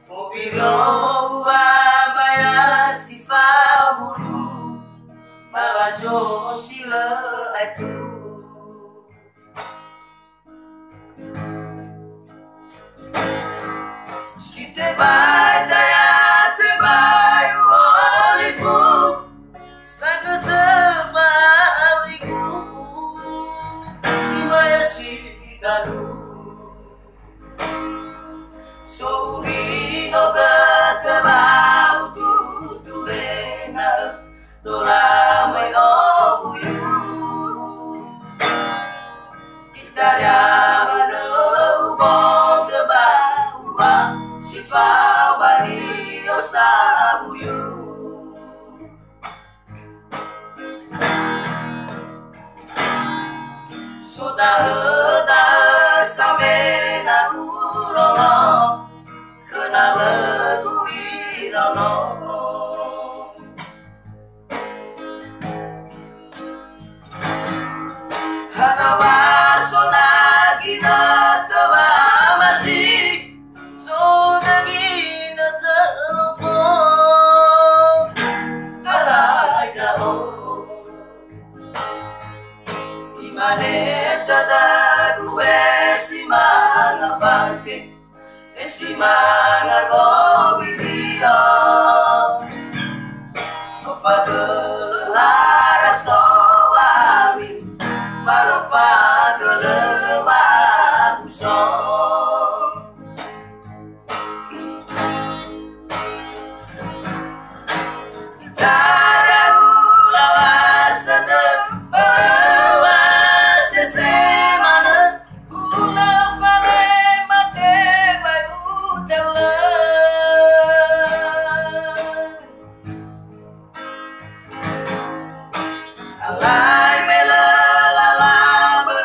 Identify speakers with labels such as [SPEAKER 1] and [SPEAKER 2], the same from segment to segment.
[SPEAKER 1] Mobilo abaya sifa bulu balajo sila itu si te bajaya te bayu oliku sangat tebariku si maya si dalu Souri no gatabau tu bena tola mai obuyu Italia mana ubong kebawa sifa bari osabuyu Soda da samena urono Kenapa ku irono Hanawa sona gina tawa masih Soda gina telupo Alay dao Imane tada gue si mga pake si mga gobirio Mafagul haraso amin Malafagul mabuso Itara ulawasan Barawas sesemana Ula fale mate Alay mela lalaba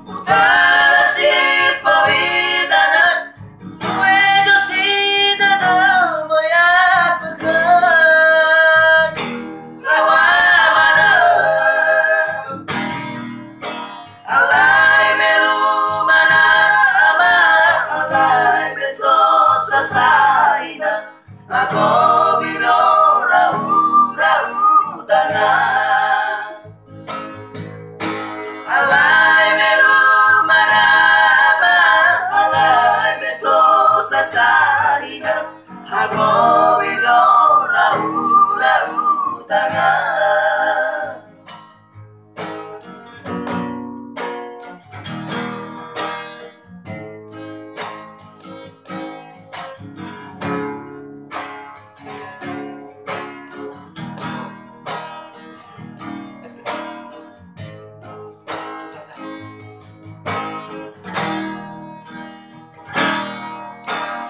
[SPEAKER 1] utara si pawidana Tuedo si dada moya pekat Lawamana Alay melu mana ama Alay betro sasaina Ako biro rahu dana Alay melu mana ama Alay betro sasaina Ako biro rahu dana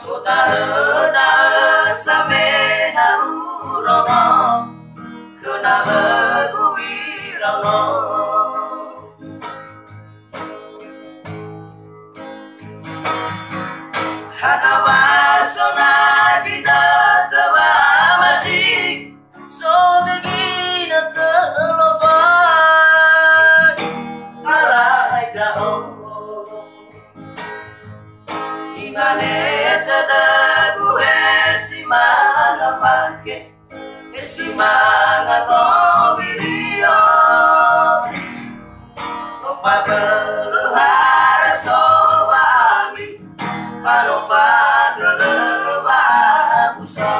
[SPEAKER 1] Sota samena urono kenapa ku irono Hanawa sona gina tawa masih soga gina telopan alay dao Imane tada gue si mga pake si mga gobirio Mafagul haraso amin Malafagul mabuso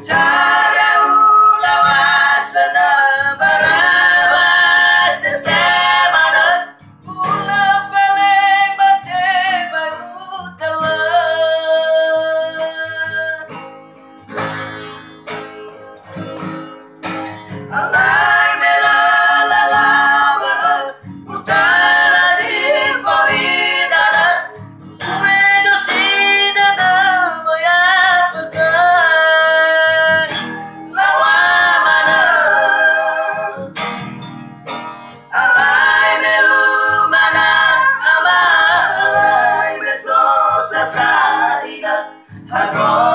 [SPEAKER 1] Cara ulawasan barawas sesemana Ula fale bate bayu telan Alay mela lalaba utara si pawidana Tuedo si dada moya pekat Lawamana Alay melu mana agora.